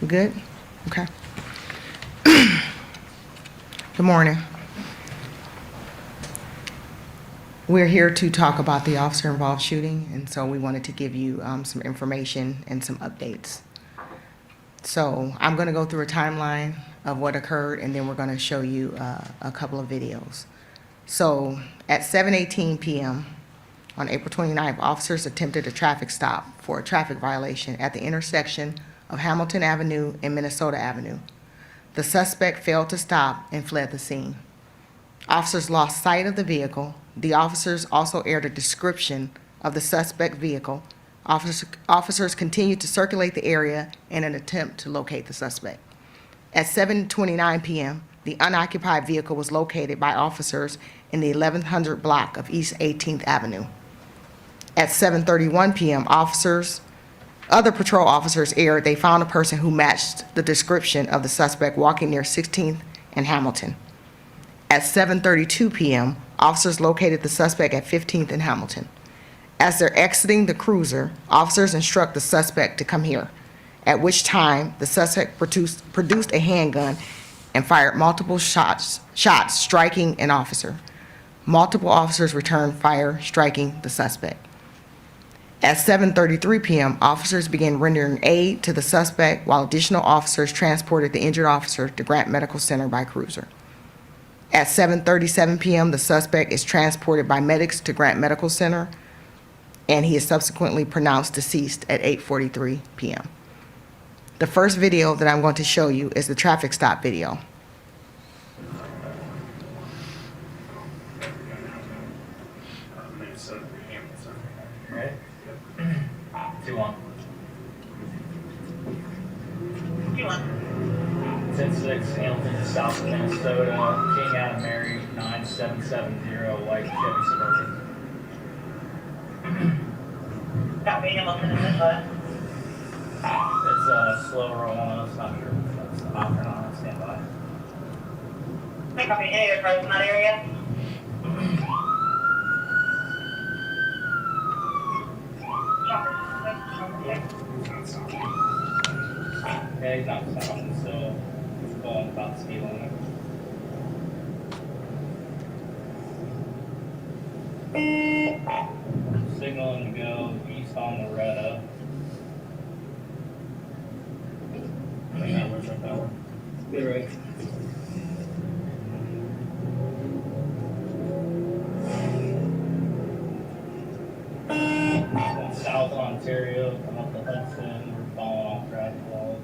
Good? Okay. Good morning. We're here to talk about the officer-involved shooting, and so we wanted to give you some information and some updates. So I'm going to go through a timeline of what occurred, and then we're going to show you a couple of videos. So at 7:18 p.m. on April 29th, officers attempted a traffic stop for a traffic violation at the intersection of Hamilton Avenue and Minnesota Avenue. The suspect failed to stop and fled the scene. Officers lost sight of the vehicle. The officers also aired a description of the suspect vehicle. Officers continued to circulate the area in an attempt to locate the suspect. At 7:29 p.m., the unoccupied vehicle was located by officers in the 1100 block of East 18th Avenue. At 7:31 p.m., other patrol officers aired they found a person who matched the description of the suspect walking near 16th and Hamilton. At 7:32 p.m., officers located the suspect at 15th and Hamilton. As they're exiting the cruiser, officers instruct the suspect to come here, at which time the suspect produced a handgun and fired multiple shots striking an officer. Multiple officers returned fire, striking the suspect. At 7:33 p.m., officers began rendering aid to the suspect while additional officers transported the injured officer to Grant Medical Center by cruiser. At 7:37 p.m., the suspect is transported by medics to Grant Medical Center, and he is subsequently pronounced deceased at 8:43 p.m. The first video that I'm going to show you is the traffic stop video. Ready? 2-1. 2-1. 10-6, Hamilton to South of Minnesota, King out of Mary, 9770, white Chevy Suburban. Copy, Hamilton in Minnesota. It's a slow roll on us, not sure if that's the option on it, stand by. Hey, copy, any other cars in that area? Yeah, he's not stopping, so it's going about the speed limit. Signaling to go east on Loretta. Be right. South Ontario, come up the Hudson, we're falling off traffic walls.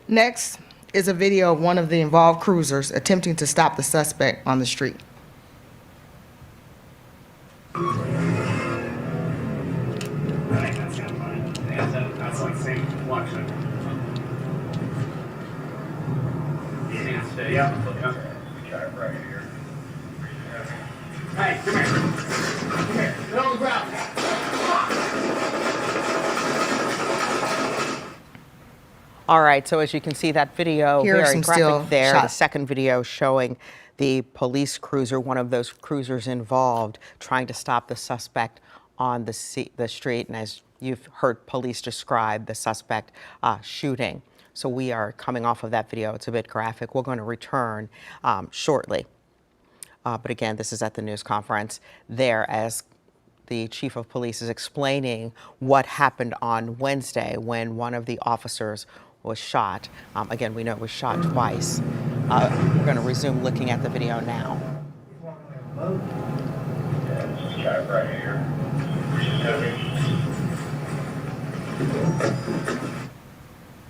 Next is a video of one of the involved cruisers attempting to stop the suspect on the street. That's like the same collection. Yeah. Right here. Hey, come here. Come here. Get on the ground. All right, so as you can see, that video, Here are very some graphic still there. The shots. second video showing the police cruiser, one of those cruisers involved, trying to stop the suspect on the street. And as you've heard police describe the suspect shooting. So we are coming off of that video. It's a bit graphic. We're going to return shortly. But again, this is at the news conference there as the chief of police is explaining what happened on Wednesday when one of the officers was shot. Again, we know it was shot twice. We're going to resume looking at the video now. Right here.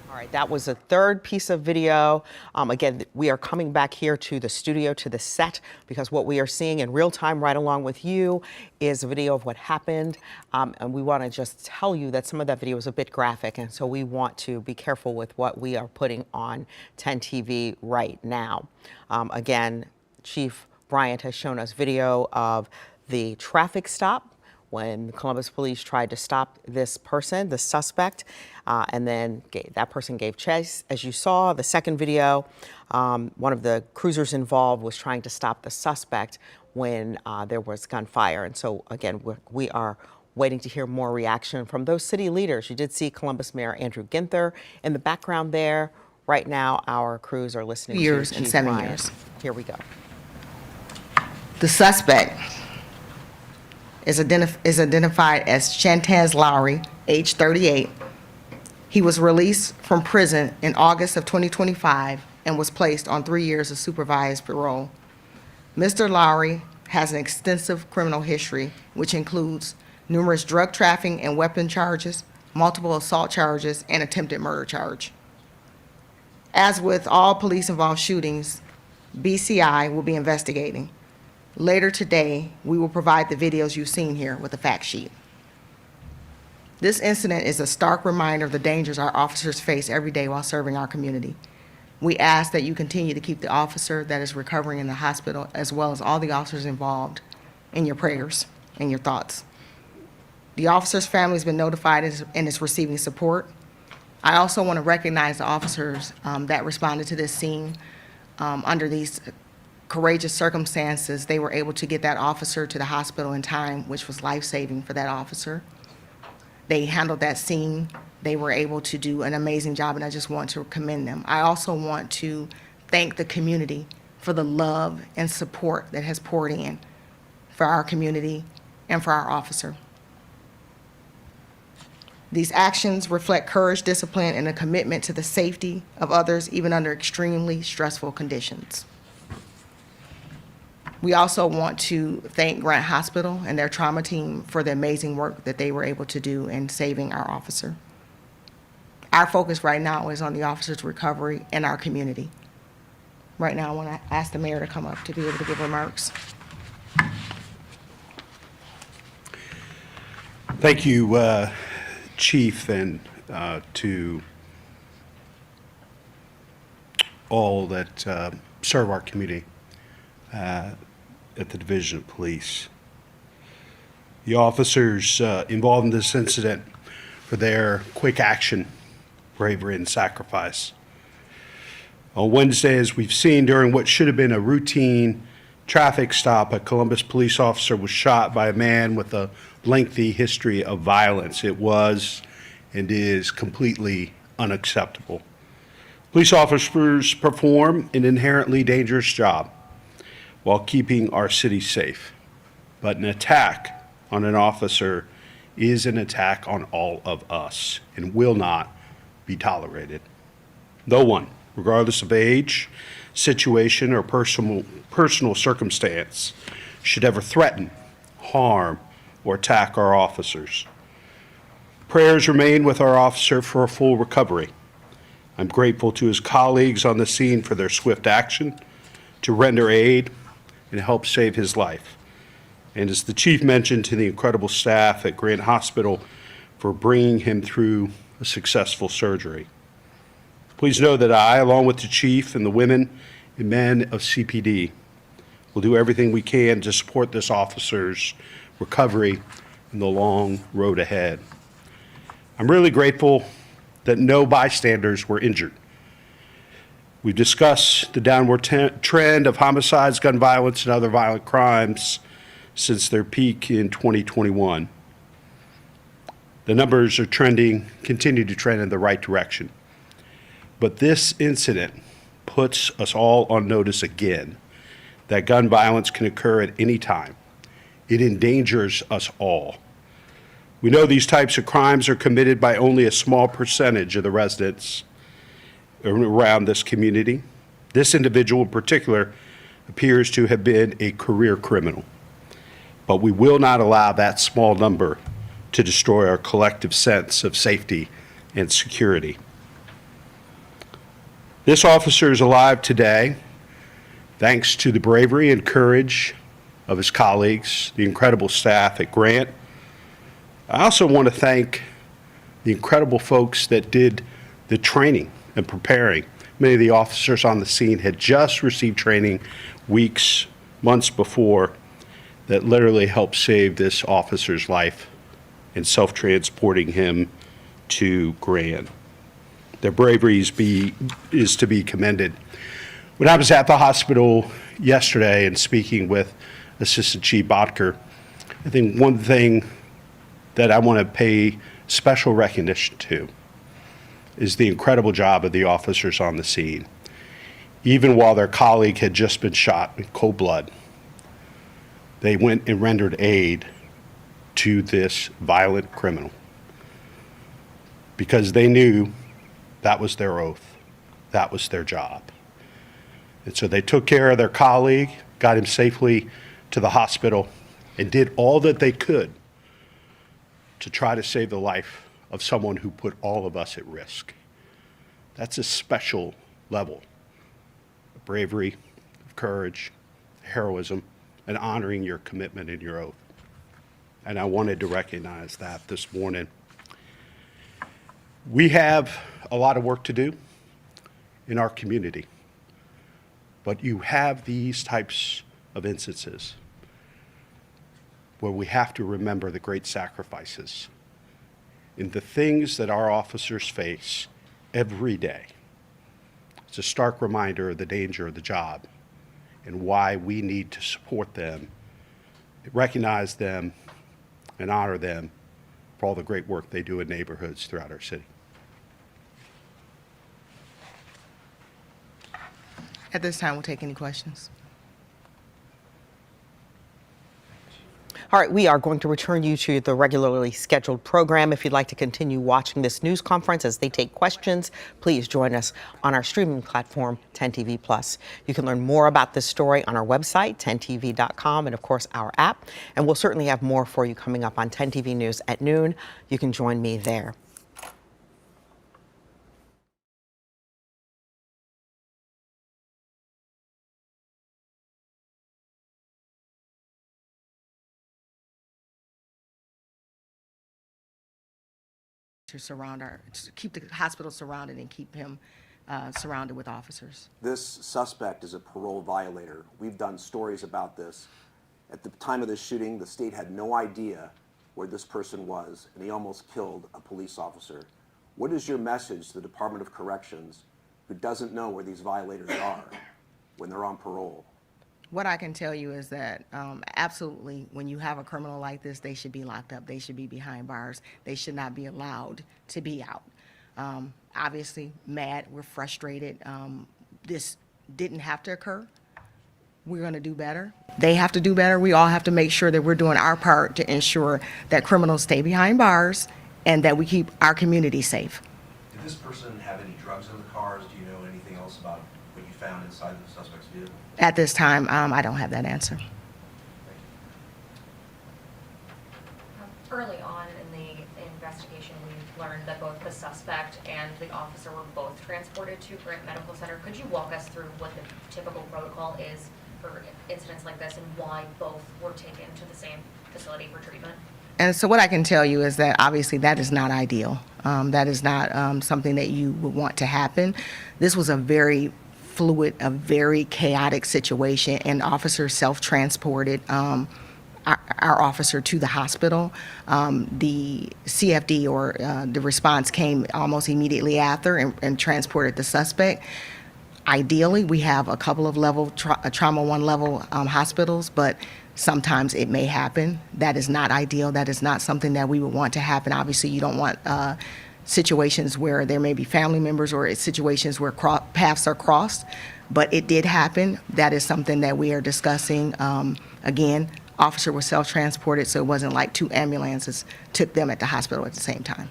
All right, that was the third piece of video. Again, we are coming back here to the studio, to the set, because what we are seeing in real time right along with you is a video of what happened. And we want to just tell you that some of that video is a bit graphic, and so we want to be careful with what we are putting on 10 TV right now. Again, Chief Bryant has shown us video of the traffic stop when Columbus police tried to stop this person, the suspect, and then that person gave chase. As you saw, the second video, one of the cruisers involved was trying to stop the suspect when there was gunfire. And so, again, we are waiting to hear more reaction from those city leaders. You did see Columbus Mayor Andrew Ginther in the background there. Right now, our crews are listening Years to and Chief 7 Bryant. years. Here we go. The suspect is identified as Shantaz Lowry, age 38. He was released from prison in August of 2025 and was placed on 3 years of supervised parole. Mr. Lowry has an extensive criminal history, which includes numerous drug trafficking and weapon charges, multiple assault charges, and attempted murder charge. As with all police-involved shootings, BCI will be investigating. Later today, we will provide the videos you've seen here with a fact sheet. This incident is a stark reminder of the dangers our officers face every day while serving our community. We ask that you continue to keep the officer that is recovering in the hospital, as well as all the officers involved, in your prayers and your thoughts. The officer's family has been notified and is receiving support. I also want to recognize the officers that responded to this scene under these courageous circumstances. They were able to get that officer to the hospital in time, which was life-saving for that officer. They handled that scene. They were able to do an amazing job, and I just want to commend them. I also want to thank the community for the love and support that has poured in for our community and for our officer. These actions reflect courage, discipline, and a commitment to the safety of others, even under extremely stressful conditions. We also want to thank Grant Hospital and their trauma team for the amazing work that they were able to do in saving our officer. Our focus right now is on the officer's recovery and our community. Right now, I want to ask the mayor to come up to be able to give remarks. Thank you, Chief, and to all that serve our community at the Division of Police. The officers involved in this incident for their quick action, bravery, and sacrifice. On Wednesday, as we've seen, during what should have been a routine traffic stop, a Columbus police officer was shot by a man with a lengthy history of violence. It was and is completely unacceptable. Police officers perform an inherently dangerous job while keeping our city safe. But an attack on an officer is an attack on all of us and will not be tolerated. No one, regardless of age, situation, or personal circumstance, should ever threaten, harm, or attack our officers. Prayers remain with our officer for a full recovery. I'm grateful to his colleagues on the scene for their swift action to render aid and help save his life. And as the chief mentioned, to the incredible staff at Grant Hospital for bringing him through a successful surgery. Please know that I, along with the chief and the women and men of CPD, will do everything we can to support this officer's recovery and the long road ahead. I'm really grateful that no bystanders were injured. We've discussed the downward trend of homicides, gun violence, and other violent crimes since their peak in 2021. The numbers are continue to trend in the right direction. But this incident puts us all on notice again that gun violence can occur at any time. It endangers us all. We know these types of crimes are committed by only a small percentage of the residents around this community. This individual in particular appears to have been a career criminal. But we will not allow that small number to destroy our collective sense of safety and security. This officer is alive today thanks to the bravery and courage of his colleagues, the incredible staff at Grant. I also want to thank the incredible folks that did the training and preparing. Many of the officers on the scene had just received training weeks, months before that literally helped save this officer's life in self-transporting him to Grand. Their bravery is to be commended. When I was at the hospital yesterday and speaking with Assistant Chief Bodker, I think one thing that I want to pay special recognition to is the incredible job of the officers on the scene. Even while their colleague had just been shot in cold blood, they went and rendered aid to this violent criminal because they knew that was their oath, that was their job. And so they took care of their colleague, got him safely to the hospital, and did all that they could to try to save the life of someone who put all of us at risk. That's a special level of bravery, of courage, heroism, and honoring your commitment and your oath. And I wanted to recognize that this morning. We have a lot of work to do in our community, but you have these types of instances where we have to remember the great sacrifices in the things that our officers face every day. It's a stark reminder of the danger of the job and why we need to support them, recognize them, and honor them for all the great work they do in neighborhoods throughout our city. At this time, we'll take any questions. All right, we are going to return you to the regularly scheduled program. If you'd like to continue watching this news conference as they take questions, please join us on our streaming platform, 10TV Plus. You can learn more about this story on our website, 10tv.com, and of course our app. And we'll certainly have more for you coming up on 10TV News at noon. You can join me there. To keep the hospital surrounded and keep him surrounded with officers. This suspect is a parole violator. We've done stories about this. At the time of the shooting, the state had no idea where this person was, and he almost killed a police officer. What is your message to the Department of Corrections who doesn't know where these violators are when they're on parole? What I can tell you is that absolutely, when you have a criminal like this, they should be locked up. They should be behind bars. They should not be allowed to be out. Obviously, mad, we're frustrated. This didn't have to occur. We're going to do better. They have to do better. We all have to make sure that we're doing our part to ensure that criminals stay behind bars and that we keep our community safe. Did this person have any drugs in the cars? Do you know anything else about what you found inside the suspect's vehicle? At this time, I don't have that answer. Early on in the investigation, we learned that both the suspect and the officer were both transported to Grant Medical Center. Could you walk us through what the typical protocol is for incidents like this and why both were taken to the same facility for treatment? And so what I can tell you is that obviously that is not ideal. That is not something that you would want to happen. This was a very fluid, a very chaotic situation, and officers self-transported our officer to the hospital. The CFD or the response came almost immediately after and transported the suspect. Ideally, we have a couple of trauma 1 level hospitals, but sometimes it may happen. That is not ideal. That is not something that we would want to happen. Obviously, you don't want situations where there may be family members or situations where paths are crossed, but it did happen. That is something that we are discussing. Again, officer was self-transported, so it wasn't like 2 ambulances took them at the hospital at the same time.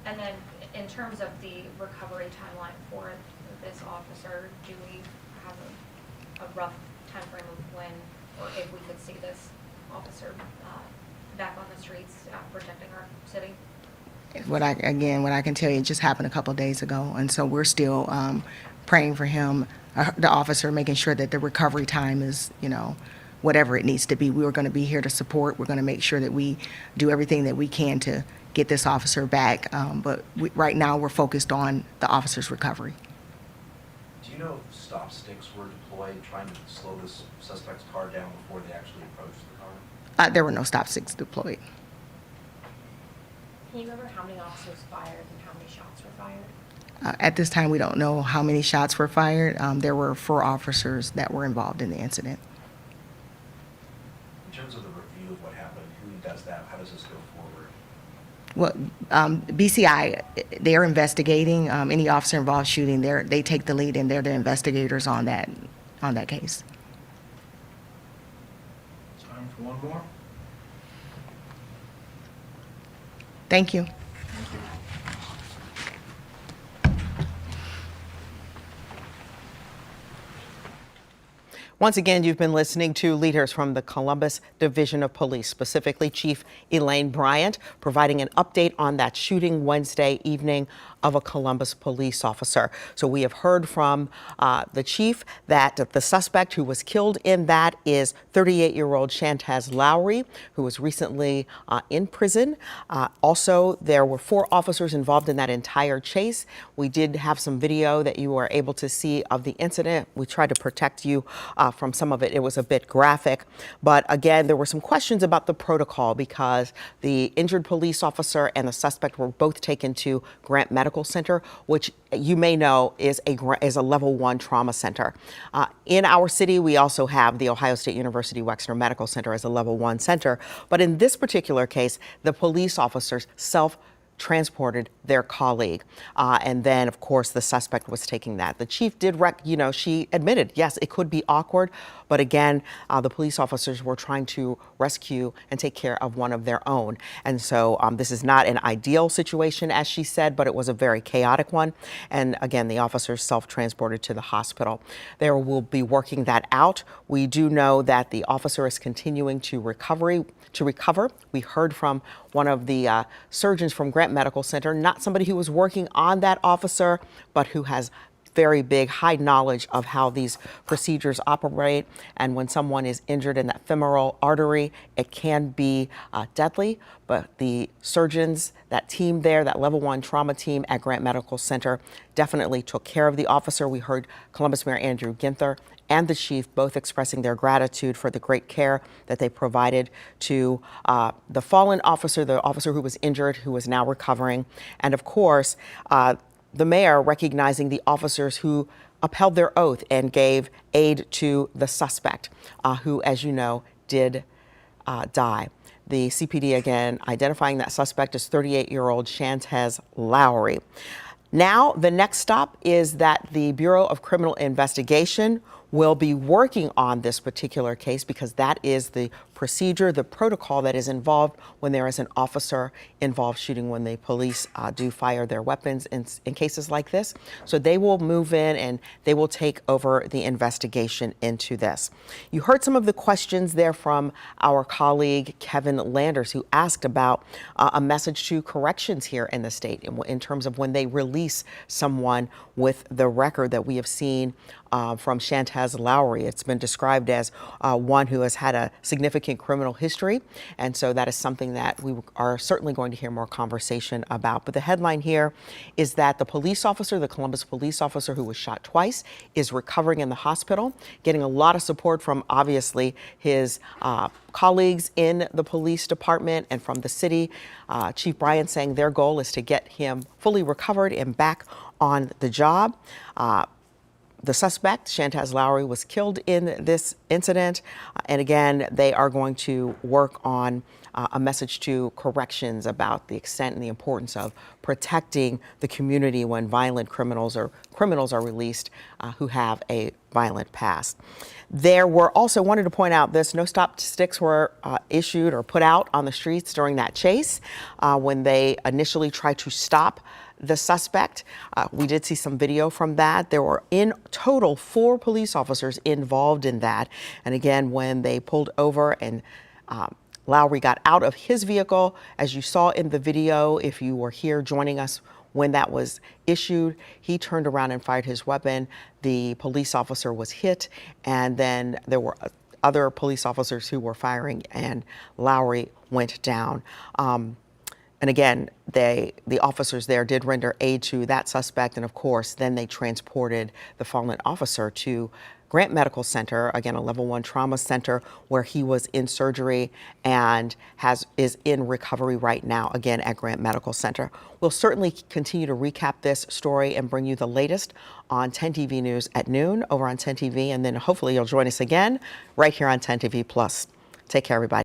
And then in terms of the recovery timeline for this officer, do we have a rough time frame of when or if we could see this officer back on the streets protecting our city? What I can tell you, it just happened a couple of days ago, and so we're still praying for him, the officer, making sure that the recovery time is, whatever it needs to be. We're going to be here to support. We're going to make sure that we do everything that we can to get this officer back, but right now we're focused on the officer's recovery. Do you know if stop sticks were deployed trying to slow this suspect's car down before they actually approached the car? There were no stop sticks deployed. Can you remember how many officers fired and how many shots were fired? At this time, we don't know how many shots were fired. There were 4 officers that were involved in the incident. In terms of the review of what happened, who does that? How does this go forward? Well, BCI, they're investigating any officer-involved shooting. They take the lead, and they're the investigators on that case. Time for one more. Thank you. Once again, you've been listening to leaders from the Columbus Division of Police, specifically Chief Elaine Bryant, providing an update on that shooting Wednesday evening of a Columbus police officer. So we have heard from the chief that the suspect who was killed in that is 38-year-old Shantaz Lowry, who was recently in prison. Also, there were 4 officers involved in that entire chase. We did have some video that you were able to see of the incident. We tried to protect you from some of it. It was a bit graphic. But again, there were some questions about the protocol because the injured police officer and the suspect were both taken to Grant Medical Center, which you may know is a level 1 trauma center. In our city, we also have the Ohio State University Wexner Medical Center as a level 1 center. But in this particular case, the police officers transported their colleague. And then, of course, the suspect was taking that. The chief did, she admitted, yes, it could be awkward. But again, the police officers were trying to rescue and take care of one of their own. And so this is not an ideal situation, as she said, but it was a very chaotic one. And again, the officers self-transported to the hospital. They will be working that out. We do know that the officer is continuing to recover. We heard from one of the surgeons from Grant Medical Center, not somebody who was working on that officer, but who has very big, high knowledge of how these procedures operate. And when someone is injured in that femoral artery, it can be deadly. But the surgeons, that team there, that level 1 trauma team at Grant Medical Center definitely took care of the officer. We heard Columbus Mayor Andrew Ginther and the chief both expressing their gratitude for the great care that they provided to the fallen officer, the officer who was injured, who is now recovering. And of course, the mayor recognizing the officers who upheld their oath and gave aid to the suspect, who, as you know, did die. The CPD, again, identifying that suspect as 38-year-old Shantaz Lowry. Now, the next stop is that the Bureau of Criminal Investigation will be working on this particular case because that is the procedure, the protocol that is involved when there is an officer involved shooting, when the police do fire their weapons in cases like this. So they will move in and they will take over the investigation into this. You heard some of the questions there from our colleague Kevin Landers, who asked about a message to corrections here in the state in terms of when they release someone with the record that we have seen from Shantaz Lowry. It's been described as one who has had a significant criminal history, and so that is something that we are certainly going to hear more conversation about. But the headline here is that the police officer, the Columbus police officer who was shot twice, is recovering in the hospital, getting a lot of support from obviously his colleagues in the police department and from the city. Chief Bryant saying their goal is to get him fully recovered and back on the job. The suspect, Shantaz Lowry, was killed in this incident. And again, they are going to work on a message to corrections about the extent and the importance of protecting the community when violent criminals are released who have a violent past. There were also, wanted to point out this, no stop sticks were issued or put out on the streets during that chase when they initially tried to stop the suspect. We did see some video from that. There were in total 4 police officers involved in that. And again, when they pulled over and Lowry got out of his vehicle, as you saw in the video, if you were here joining us when that was issued, he turned around and fired his weapon. The police officer was hit, and then there were other police officers who were firing, and Lowry went down. And again, the officers there did render aid to that suspect, and of course, then they transported the fallen officer to Grant Medical Center, again, a level 1 trauma center, where he was in surgery and is in recovery right now, again, at Grant Medical Center. We'll certainly continue to recap this story and bring you the latest on 10 TV News at noon over on 10 TV, and then hopefully you'll join us again right here on 10 TV Plus. Take care, everybody.